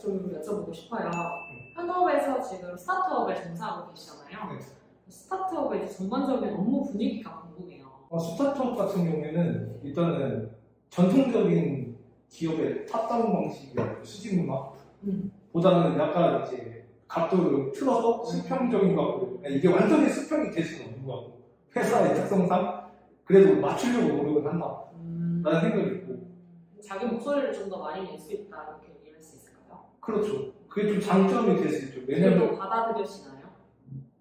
좀 여쭤보고 싶어요. 현업에서 지금 스타트업에 종사하고 계시잖아요. 네. 스타트업의 이제 전반적인 업무 분위기가 궁금해요. 스타트업 같은 경우에는 일단은 전통적인 기업의 탑다운 방식의 수직 문화 보다는 약간 이제 각도를 틀어서 수평적인 것 같고, 이게 완전히 수평이 될 수는 없는 것 같고, 회사의 특성상 그래도 맞추려고 노력을 한다 라는 생각이 있고, 자기 목소리를 좀 더 많이 낼 수 있다 이렇게 얘기할 수 있을까요? 그렇죠. 그게 좀 장점이 될 수 있죠. 왜냐면 왜냐면 받아들여지나요?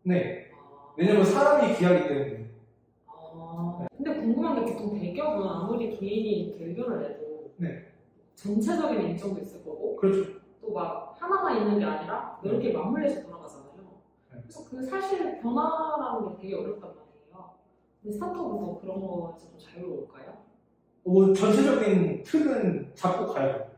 네, 왜냐면 사람이 귀하기 때문에. 근데 궁금한 게 보통 대기업은 아무리 개인이 이렇게 의견을 내도 네. 전체적인 일정도 있을 거고, 그렇죠. 또 막 하나만 있는 게 아니라 여러 개 맞물려서 돌아가잖아요. 네. 그래서 그 사실 변화라는 게 되게 어렵단 말이에요. 근데 스타트업은 그런 거에서 좀 자유로울까요? 전체적인 틀은 잡고 가야죠.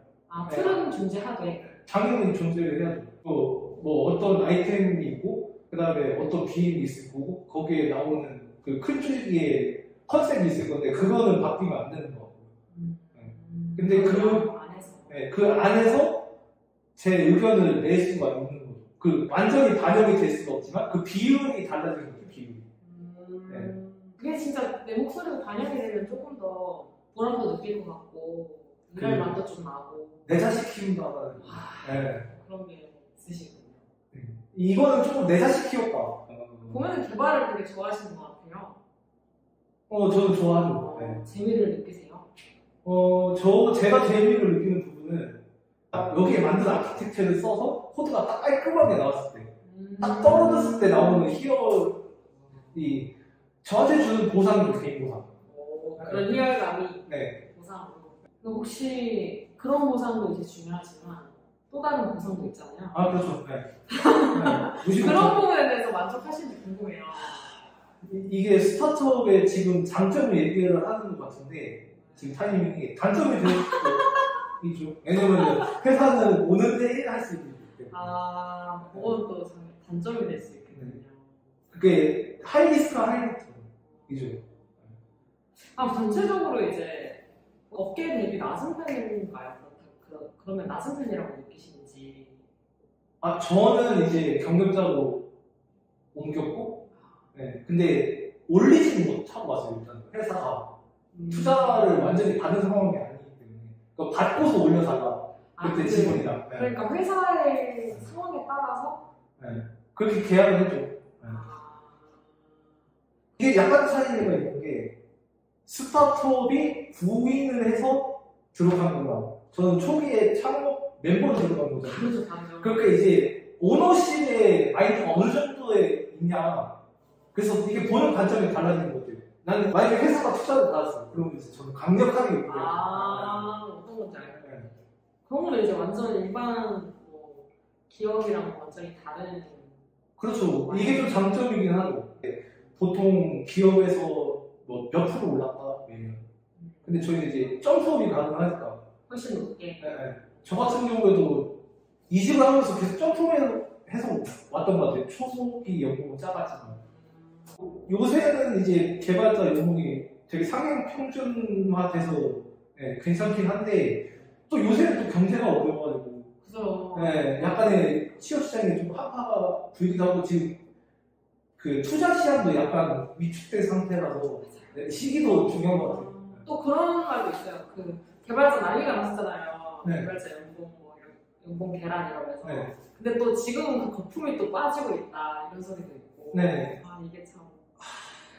틀은 존재하되 당연히 존재를 해야죠. 뭐 어떤 아이템이 있고, 그 다음에 어떤 비행이 있을 거고, 거기에 나오는 그 큰 줄기의 컨셉이 있을 건데, 그거는 바뀌면 안 되는 거고. 근데 그 안에서 제 의견을 낼 수가 있는 거죠. 그 완전히 반영이 될 수가 없지만, 그 비율이 달라지는 거죠, 비율이. 그게 진짜 내 목소리가 반영이 되면 조금 더 보람도 느낄 것 같고, 일할 맛도 좀 나고. 내 자식 키운다는. 그런 게 있으시군요. 이거는 조금 내 자식 키웠다. 보면은 개발을 되게 좋아하시는 것 같아요. 저는 좋아하죠. 재미를 느끼세요? 제가 재미를 느끼는 부분은 여기에 만든 아키텍처를 써서 코드가 딱 깔끔하게 나왔을 때, 딱 떨어졌을 때 나오는 희열이 저한테 주는 보상이죠, 개인 보상. 그런 희열감이 네. 보상으로. 혹시 그런 보상도 이제 중요하지만 또 다른 보상도 있잖아요. 그렇죠. 네. 그런 부분에 대해서 만족하시는지 궁금해요. 이게 스타트업의 지금 장점을 얘기를 하는 것 같은데, 지금 타이밍이 단점이 될 수도 있죠. 왜냐면 회사는 오는데 할 수 있기 때문에. 그건 또 단점이 될 수 있겠군요. 그게 하이리스크와 하이리스크이죠. 전체적으로 이제 업계 대비 낮은 편인가요? 그러면 낮은 편이라고 느끼시는지? 저는 이제 경력자로 옮겼고, 근데 올리지는 못하고 왔어요. 일단 회사가 투자를 완전히 받은 상황이 아니기 때문에, 그러니까 받고서 올려달라. 그때 직원이랑. 그러니까 회사의 상황에 따라서 그렇게 계약을 했죠. 이게 약간 차이가 있는 게, 스타트업이 부인을 해서 들어간 거나, 저는 초기에 창업 멤버로 들어간 거잖아요. 그러니까 이제 오너십의 아이디가 어느 정도에 있냐. 그래서 이게 보는 관점이 달라지는 것 같아요. 나는 만약에 회사가 투자를 받았어. 그러면 이제 저는 강력하게 얘기해요. 어떤 건지 알겠어요. 그런 거는 이제 완전 일반 기업이랑 완전히 다른. 그렇죠. 이게 좀 장점이긴 하죠. 보통 기업에서 뭐 몇 프로 올랐다. 근데 저희는 이제 점프업이 가능하니까. 훨씬 높게. 저 같은 경우에도 이직을 하면서 계속 점프해서 왔던 것 같아요. 초기 연봉은 작았지만. 요새는 이제 개발자 연봉이 되게 상향 평준화돼서 괜찮긴 한데, 또 요새는 또 경제가 어려워가지고, 그죠. 약간의 취업 시장이 좀 한파가 불기도 하고, 지금 그 투자 시장도 약간 위축된 상태라서 시기도 중요한 것 같아요. 또 그런 말도 있어요. 그 개발자 난리가 났었잖아요. 네. 개발자 연봉 계란 이러면서. 네. 근데 또 지금은 그 거품이 또 빠지고 있다 이런 소리도 있고. 네. 이게 참.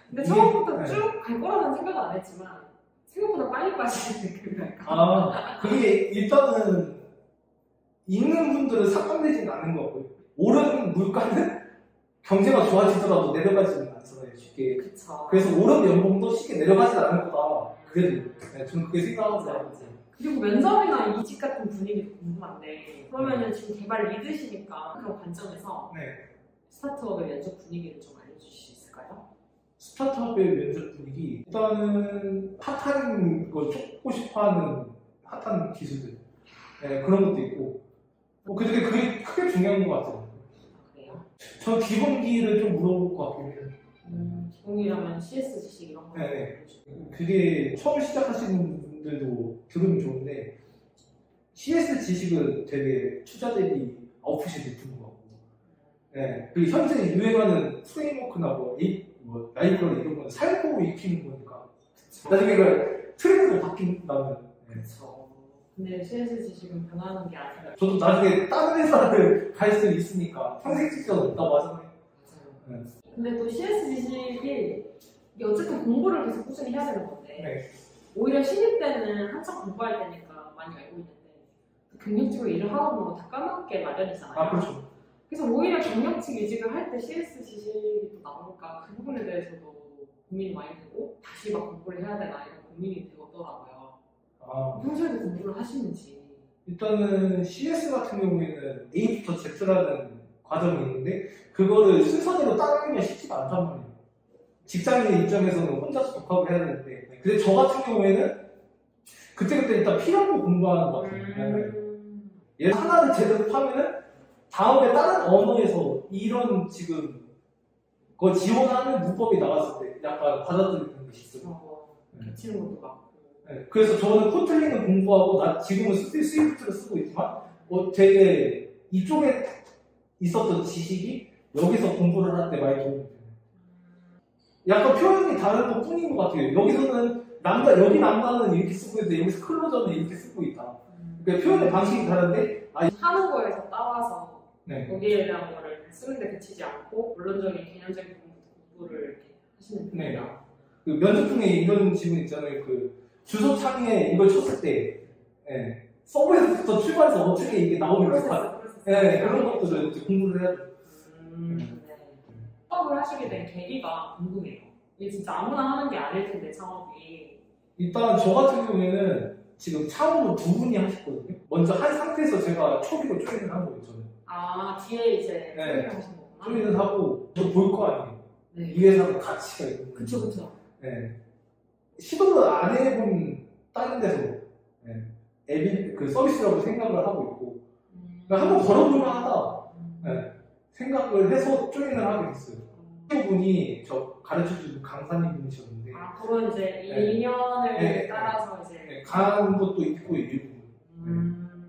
근데 처음부터 쭉 갈 거라는 생각은 안 했지만 생각보다 빨리 빠지는 느낌이랄까. 그게 일단은 있는 분들은 삭감되지는 않는 것 같고요. 오른 물가는 경제가 좋아지더라도 내려가지는 않잖아요, 쉽게. 그쵸. 그래서 오른 연봉도 쉽게 내려가지 않을 거다. 그래도 저는 그렇게 생각하고 있어요. 그리고 면접이나 이직 같은 분위기도 궁금한데, 그러면은 지금 개발 리드시니까 그런 관점에서 스타트업의 면접 분위기를 좀 알려주실 수 있을까요? 스타트업의 면접 분위기, 일단은 핫한 거 쫓고 싶어하는 핫한 기술들, 그런 것도 있고, 그게 크게 중요한 것 같아요. 그래요? 전 기본기를 좀 물어볼 것 같긴 해요. 기본기라면 CS 지식 이런 거. 그게 처음 시작하시는 분들도 들으면 좋은데, CS 지식은 되게 투자 대비 아웃풋이 높은 것 같고, 네. 그리고 현재 유행하는 프레임워크나 뭐 라이브러리 이런 거는 사용법을 익히는 거니까 나중에 그 트렌드가 바뀐다면. 그렇죠. 근데 CS 지식은 변하는 게 아니라 저도 나중에 다른 회사를 갈 수 있으니까 평생 직장 없다고 하잖아요. 맞아요. 네. 근데 또 CS 지식이 이게 어쨌든 공부를 계속 꾸준히 해야 되는 건데 네. 오히려 신입 때는 한참 공부할 때니까 많이 알고 있는데 경력직으로 일을 하다 보면 다 까먹게 마련이잖아요. 아, 그렇죠. 그래서 오히려 경력직 이직을 할 때 CS 지식이 또 나오니까 그 부분에 대해서도 고민이 많이 되고 다시 막 공부를 해야 되나 이런 고민이 되더라고요. 아, 평소에도 공부를 하시는지. 일단은 CS 같은 경우에는 A부터 Z라는 과정이 있는데 그거를 순서대로 따르기가 쉽지가 않단 말이에요. 직장인 입장에서는 혼자서 독학을 해야 되는데 근데 저 같은 경우에는 그때그때 일단 필요한 거 공부하는 것 같아요. 얘 하나를 제대로 파면은 다음에 다른 언어에서 이런 지금 그 지원하는 문법이 나왔을 때 약간 받아들이는 게 있어요. 겹치는 것도 많고. 네, 그래서 저는 코틀린을 공부하고 지금은 스위프트를 쓰고 있지만 되게 이쪽에 있었던 지식이 여기서 공부를 할 때 많이 도움이 돼요. 약간 표현이 다른 것 뿐인 것 같아요. 여기서는 여기 남자는 이렇게 쓰고 있는데 여기서 클로저는 이렇게 쓰고 있다. 그러니까 표현의 방식이 다른데 하는 거에서 따와서 네. 거기에 대한 거를 쓰는데 그치지 않고 본론적인 개념적인 공부를 이렇게 하시는 분이에요. 네. 그 면접 중에 이런 질문 있잖아요. 그 주소 창에 이걸 쳤을 때 네. 서버에서부터 출발해서 어떻게 이게 나오는가 네, 그런 것들을 이제 공부를 해야 돼요. 네. 창업을 하시게 된 계기가 궁금해요. 이게 진짜 아무나 하는 게 아닐 텐데 창업이. 일단 저 같은 경우에는 지금 창업을 두 분이 하셨거든요. 먼저 한 상태에서 제가 초기로 조인을 한 거예요. 저는. 아 뒤에 이제 조인을 하신 거구나. 조인을 하고 저 볼 거 아니에요. 네. 이 회사는 가치가 있고. 그쵸. 네. 시도를 안 해본 다른 데서 그 서비스라고 생각을 하고 있고 그러니까 한번 걸어볼만 하다 생각을 해서 조인을 하게 됐어요. 분이 저 가르쳐주는 강사님 분이셨는데 그건 이제 인연을 따라서 이제 강한 것도 있고 일부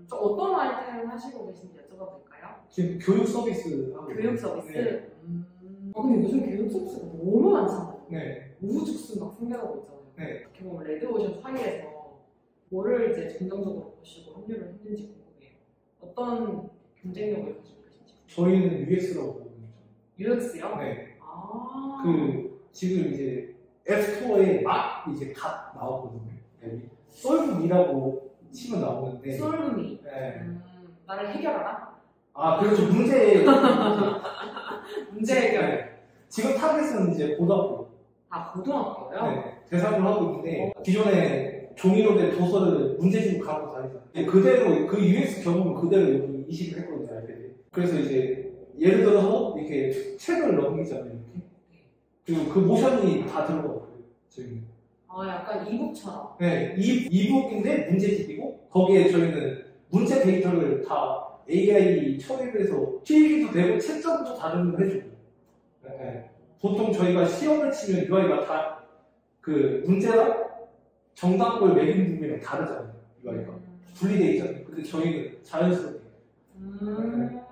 저 어떤 아이템 하시고 계신지 여쭤봐도 될까요? 지금 교육 서비스 하고 교육 서비스? 근데 요즘 교육 서비스가 너무 많잖아요. 네. 우후죽순 막 생겨나고 있잖아요. 네. 어떻게 보면 레드오션 사이에서 뭐를 이제 긍정적으로 보시고 합류를 했는지 궁금해요. 어떤 경쟁력을 가지고 계신지. 저희는 UX라고 보거든요. UX요? 네. 지금 이제 앱스토어에 막 이제 갓 나오거든요. 솔브미라고 치면 나오는데. 솔브미. 네. 나를 해결하라? 그렇죠. 문제 해결. 네. 지금 타겟은 이제 고등학교. 고등학교요? 네. 대상으로 하고 있는데 기존에 종이로 된 도서를 문제집을 갖고 다니잖아요. 그대로 그 UX 경험을 그대로 여기 이식을 했거든요. 아이패드에. 그래서 이제 예를 들어서 이렇게 책을 넘기잖아요. 이렇게. 그리고 그 모션이 다 들어가고요. 저희는. 약간 이북처럼. 네, 이북인데 문제집이고 거기에 저희는 문제 데이터를 다 AI 처리를 해서 필기도 되고 채점도 다른 걸 해주고. 네. 보통 저희가 시험을 치면 UI가 다 그 문제랑 정답을 매긴 부분이랑 다르잖아요. UI가 분리되어 있잖아요. 근데 저희는 자연스럽게.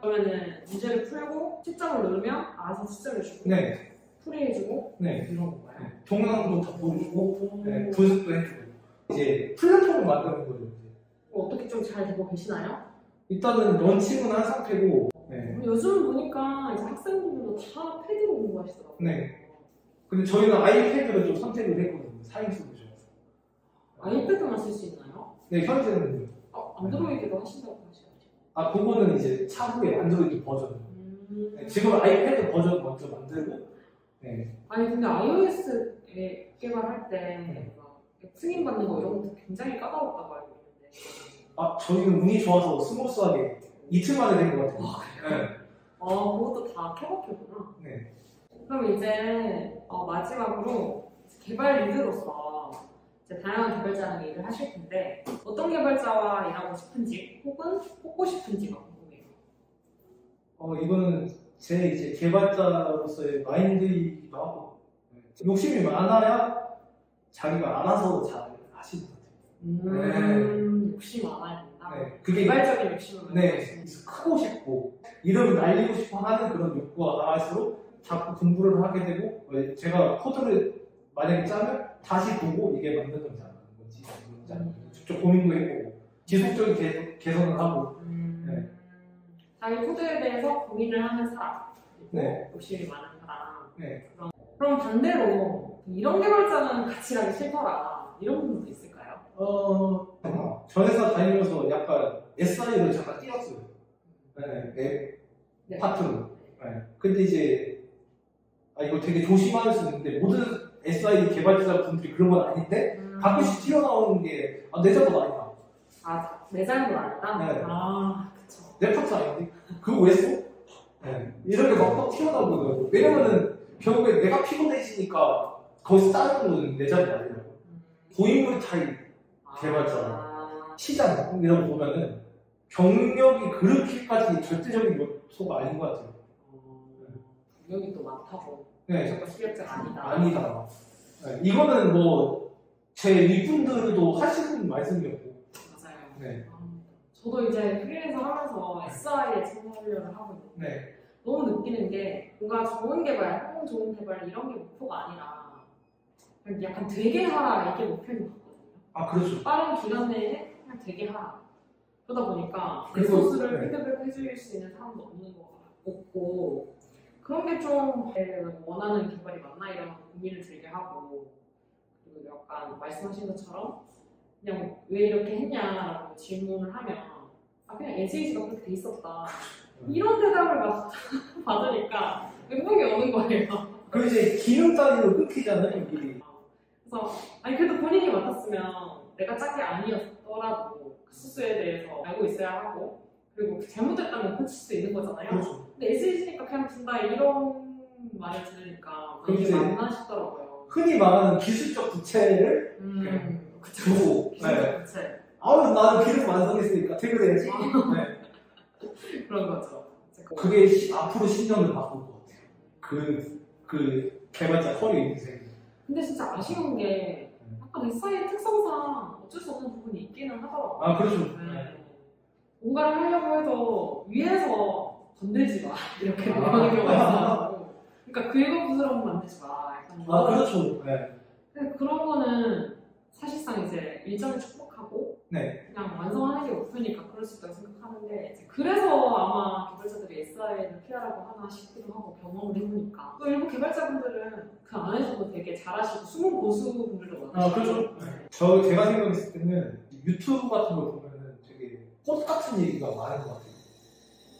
그러면은 문제를 풀고 채점을 누르면 알아서 숫자를 주고 네. 풀이해주고 네. 이런 건가요? 네. 동영상도 다 보여주고 네. 분석도 해주고 이제 플랫폼을 만드는 거죠. 어떻게 좀 잘 되고 계시나요? 일단은 런칭은 한 상태고 네. 요즘 보니까 이제 학생분들도 다 패드로 공부하시더라고요. 네. 근데 저희는 아이패드를 좀 선택을 했거든요. 사용성을 좋아서. 아이패드만 쓸 수 있나요? 네, 현재는. 안드로이드도 하신다고 하시죠? 그거는 이제 차후에 안드로이드 버전. 네, 지금 아이패드 버전 먼저 만들고. 네. 아니 근데 iOS 개발할 때 승인 받는 거 이런 것도 굉장히 까다롭다고 알고 있는데. 저희는 운이 좋아서 스무스하게 이틀 만에 된 것 같아요. 네. 그것도 다 케바케구나. 네. 그럼 이제 마지막으로 개발 리드로서 이제 다양한 개발자랑 일을 하실 텐데 어떤 개발자와 일하고 싶은지 혹은 뽑고 싶은지가 궁금해요. 이거는 제 이제 개발자로서의 마인드이기도 하고 욕심이 많아야 자기가 알아서 잘 하시는 것 같아요. 욕심이 많아야 된다. 네, 그게 개발적인 욕심을 네, 크고 싶고 이름을 날리고 싶어 하는 그런 욕구가 강할수록 자꾸 공부를 하게 되고 제가 코드를 만약에 짜면 다시 보고 이게 맞는 건지 안 맞는 건지 직접 고민도 해보고 지속적인 개선을 하고 네. 자기 코드에 대해서 고민을 하는 사람 그리고 네. 욕심이 많은 사람 네. 그럼 반대로 이런 개발자는 같이 가기 싫더라 이런 분들도 있을까요? 전 회사 다니면서 약간 SI를 잠깐 뛰었어요. 네, 파트로. 네. 근데 이제 이거 되게 조심할 수 있는데 모든 SI 개발자 분들이 그런 건 아닌데 가끔씩 튀어나오는 게 내 잘못 아니다. 내 잘못 아니다? 네. 그쵸. 내 파트 아닌데? 그거 왜 써? 네. 이렇게 막 튀어나오거든요. 왜냐면은 결국에 내가 피곤해지니까 거기서 다른 거는 내 잘못 아니라고. 고인물 타입 개발자. 시장 이런 거 보면은 경력이 그렇게까지 절대적인 요소가 아닌 것 같아요. 경력이 또 많다고. 네. 무조건 실력자가 아니다. 아니다. 네. 이거는 뭐 제 윗분들도 하시는 말씀이었고. 맞아요. 네. 저도 이제 프리랜서 하면서 SI에 참여를 하고 있는데 네. 너무 느끼는 게 뭔가 좋은 개발, 혹은 좋은 개발 이런 게 목표가 아니라 그냥 약간 되게 하라 이게 목표인 것 같거든요. 그렇죠. 빠른 기간 내에 그냥 되게 하라. 그러다 보니까 그리고, 리소스를 네. 피드백 해줄 수 있는 사람도 없는 것 같고 그런 게 좀 원하는 개발이 맞나 이런 고민을 들게 하고 그리고 약간 말씀하신 것처럼 그냥 왜 이렇게 했냐라고 질문을 하면 그냥 SAG가 그렇게 돼 있었다 이런 대답을 막 받으니까 멘붕이 오는 거예요. 그 이제 기능 단위로 끊기잖아요, 일이. 그래서 그래도 본인이 맡았으면 내가 짠 게 아니었더라도 그 수수에 대해서 알고 있어야 하고 그리고 잘못됐다면 고칠 수 있는 거잖아요. 그렇죠. 근데 SAG니까 그냥 준다 이런 말을 들으니까 이게 이제 맞나 싶더라고요. 흔히 말하는 기술적 부채를 그쵸. 주고. 네. 부채. 나는 기능 완성했으니까 퇴근해야지. 네. 그런 거죠. 그게 앞으로 10년을 바꿀 것 같아요. 그 개발자 커리어 인생. 근데 진짜 아쉬운 게 약간 SI의 특성상 어쩔 수 없는 부분이 있기는 하더라고요. 그렇죠. 네. 뭔가를 하려고 해도 위에서 건들지 마 이렇게 나오는 경우가 있어요. 그러니까 긁어부스러움 만들지 마. 그렇죠. 네. 근데 그런 거는 사실상 이제 일정을 축복하고 네. 그냥 완성하는 게 목표니까 그럴 수 있다고 생각하는데 이제 그래서 아마 개발자들이 SI를 피하라고 하나 싶기도 하고 경험을 해보니까 또 일부 개발자분들은 그 안에서도 되게 잘하시고 숨은 고수분들도 많으시고 그렇죠. 네. 제가 생각했을 때는 유튜브 같은 걸 보면은 되게 꽃 같은 얘기가 많은 것 같아요.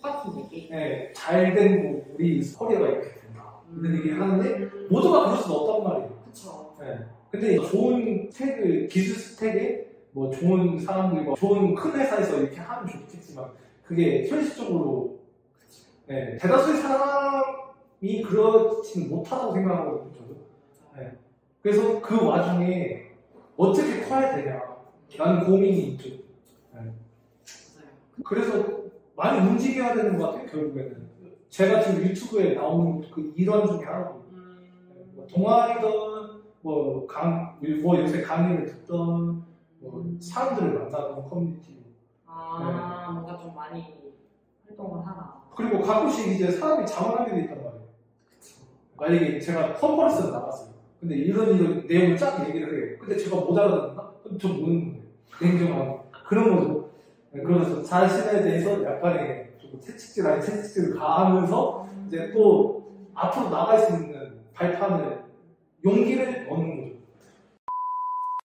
똑같은 얘기. 네, 잘된 우리 커리어가 이렇게 된다. 이런 얘기를 하는데 모두가 그럴 수는 없단 말이에요. 그쵸. 네. 근데 좋은 기술 스택에 뭐 좋은 사람들과 좋은 큰 회사에서 이렇게 하면 좋겠지만 그게 현실적으로 대다수의 사람이 그렇지는 못하다고 생각하거든요. 저도. 네. 그래서 그 와중에 어떻게 커야 되냐라는 고민이 있죠. 네. 그래서 많이 움직여야 되는 것 같아요. 결국에는 제가 지금 유튜브에 나오는 그 일환 중에 하나고 뭐 동아리든 뭐 요새 강의를 듣던 사람들을 만나던 커뮤니티. 뭔가 좀 많이 활동을 하나. 그리고 가끔씩 이제 사람이 자문하게 돼 있단 말이에요. 그쵸. 만약에 제가 컨퍼런스를 나갔어요. 근데 이런 내용을 쫙 얘기를 해요. 근데 제가 못 알아듣는다? 그럼 저 모르는 거예요. 냉정하게. 그런 거죠. 그래서 자신에 대해서 약간의 좀 채찍질 아닌 채찍질을 가하면서 이제 또 앞으로 나갈 수 있는 발판을 용기를 얻는 거죠.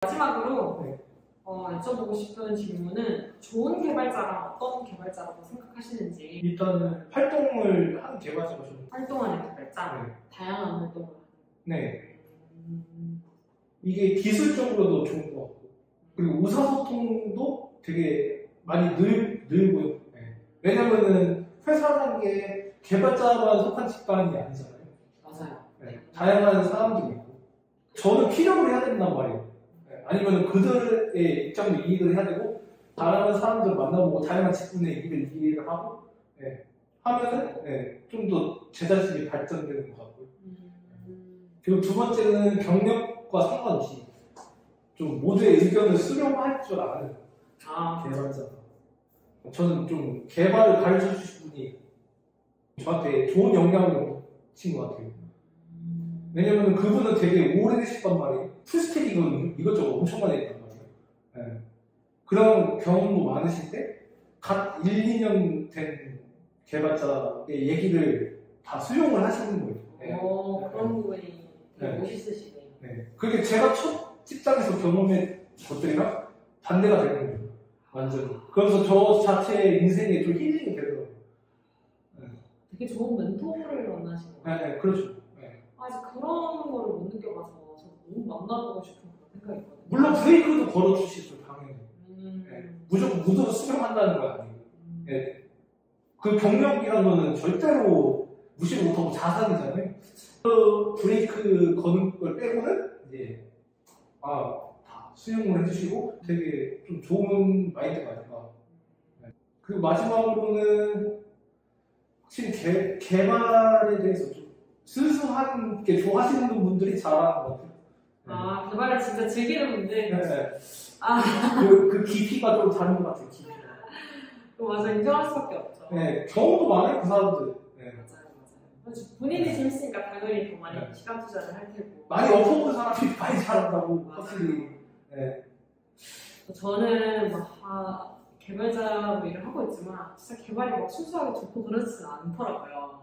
마지막으로 네. 여쭤보고 싶은 질문은 좋은 개발자랑 어떤 개발자라고 생각하시는지. 일단은 활동을 하는 개발자가 좀 활동하는 개발자, 네. 다양한 활동을 하는. 네. 이게 기술적으로도 좋은 것 같고 그리고 의사소통도 되게 많이 늘고요. 네. 왜냐면은 회사라는 게 개발자만 속한 집단이 아니잖아요. 맞아요. 네. 다양한 사람들이 있고 저는 피력을 해야 된단 말이에요. 네. 아니면 그들의 입장도 이해를 해야 되고 다양한 사람들을 만나보고 다양한 직군의 일을 이해를 하고 하면은 좀 더 제 자신이 발전되는 것 같고요. 그리고 두 번째는 경력과 상관없이 좀 모두의 의견을 수렴할 줄 아는 아, 개발자. 저는 좀 개발을 가르쳐 주신 분이 저한테 좋은 영향을 미친 것 같아요. 왜냐면 그분은 되게 오래되셨단 말이에요. 풀스택이거든요. 이것저것 엄청 많이 했단 말이에요. 네. 그런 경험도 많으신데 갓 1, 2년 된 개발자의 얘기를 다 수용을 하시는 거예요. 네. 그런 부분이 되게 네. 멋있으시네요. 네. 그게 제가 첫 직장에서 경험한 것들이랑 반대가 되는 거예요. 완전. 그래서 저 자체의 인생에 좀 힐링이 되더라고요. 네. 되게 좋은 멘토를 만나신 것 같아요. 네, 그렇죠. 네. 아직 그런 거를 못 느껴봐서 저 너무 만나보고 싶은 그런 생각이 있거든요. 물론 브레이크도 걸어주시죠, 당연히. 음, 네. 무조건 무조건 수용한다는 건 아니에요. 네. 그 경력이란 거는 절대로 무시 못하고 자산이잖아요. 그 브레이크 거는 걸 빼고는 이제 다 수용을 해주시고 되게 좀 좋은 마인드가 아닌가. 네. 그리고 마지막으로는 확실히 개발에 대해서 좀 순수한 게 좋아하시는 분들이 잘하는 것 같아요. 아, 개발을 진짜 즐기는 분들. 네. 아, 그 깊이가 좀 다른 것 같아요. 깊이가. 맞아, 인정할 수밖에 없죠. 네, 경험도 많아요, 그 사람들. 네. 맞아요. 그래서 본인이 재밌으니까 당연히 더 많이 시간 투자를 할 테고. 많이 엎어본 사람이 많이 잘한다고, 확실히. 네. 저는 개발자로 일을 하고 있지만 진짜 개발이 막 순수하게 좋고 그러지는 않더라고요.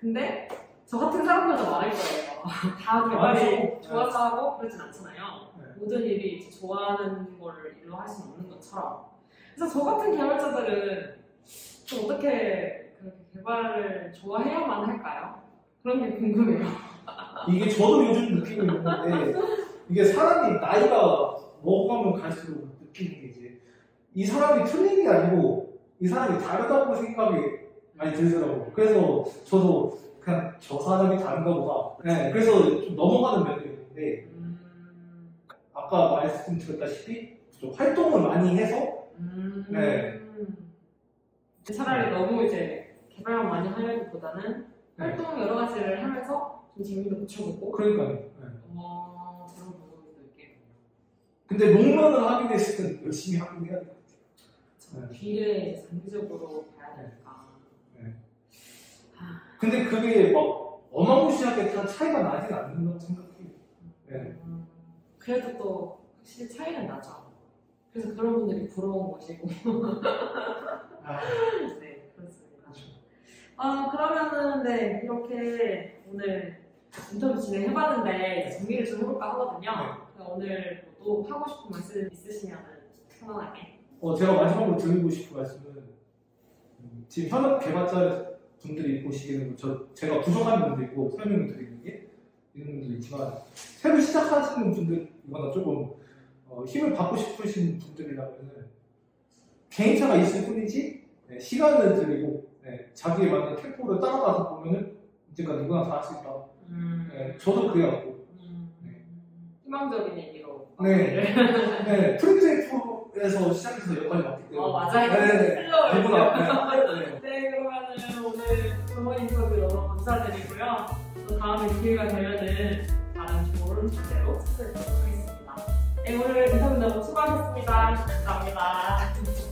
근데 저 같은 사람들도 많을 거예요. 다 개발이 좋아서 하고 그러진 않잖아요. 네. 모든 일이 이제 좋아하는 걸 일로 할 수는 없는 것처럼. 그래서 저 같은 개발자들은 좀 어떻게 그렇게 개발을 좋아해야만 할까요? 그런 게 궁금해요. 이게 저도 요즘 느끼고 있는데, 이게 사람이 나이가 먹어가면 갈수록 느끼는 게 이제, 이 사람이 틀린 게 아니고, 이 사람이 다르다고 생각이 많이 들더라고요. 그래서 저도 그냥 저 사람이 다른가 보다. 네, 그래서 좀 넘어가는 면도 있는데, 아까 말씀드렸다시피, 좀 활동을 많이 해서, 네. 차라리 너무 이제 개발만 많이 하려기보다는 네. 활동 여러 가지를 하면서 좀 재미도 붙여보고 그러니까요. 네. 그런 부분도 있겠네요. 근데 롱런을 하게 됐을 때 열심히 하긴 해야 될 것 같아요. 네. 뒤를 이제 장기적으로 봐야 되니까. 네. 근데 그게 막 어마무시하게 다 차이가 나진 않는다고 생각해요. 네. 그래도 또 확실히 차이는 나죠. 그래서 그런 분들이 부러운 것이고. 네, 그렇습니다. 그렇죠. 그러면은 네, 이렇게 오늘 인터뷰 진행해봤는데 이제 정리를 좀 해볼까 하거든요. 네. 오늘 또 하고 싶은 말씀 있으시면 편안하게. 제가 마지막으로 드리고 싶은 말씀은 지금 현업 개발자 분들이 보시기에는 제가 부족한 면도 있고 설명을 드리는 게 있는 분도 있지만 새로 시작하시는 분들이거나 조금 힘을 받고 싶으신 분들이라면 개인차가 있을 뿐이지 시간을 들이고 자기에 맞는 템포를 따라가서 보면은 언젠가 누구나 다 할 수 있다. 저도 그래갖고 희망적인 얘기로. 네, 프로젝트에서 시작해서 여기까지 왔기 때문에 맞아요. 누구나 네, 그러면은 오늘 좋은 인터뷰 너무 감사드리고요. 또 다음에 기회가 되면은 다른 좋은 주제로 찾아뵙도록 하겠습니다. 네, 오늘 인터뷰 너무 수고하셨습니다. 감사합니다.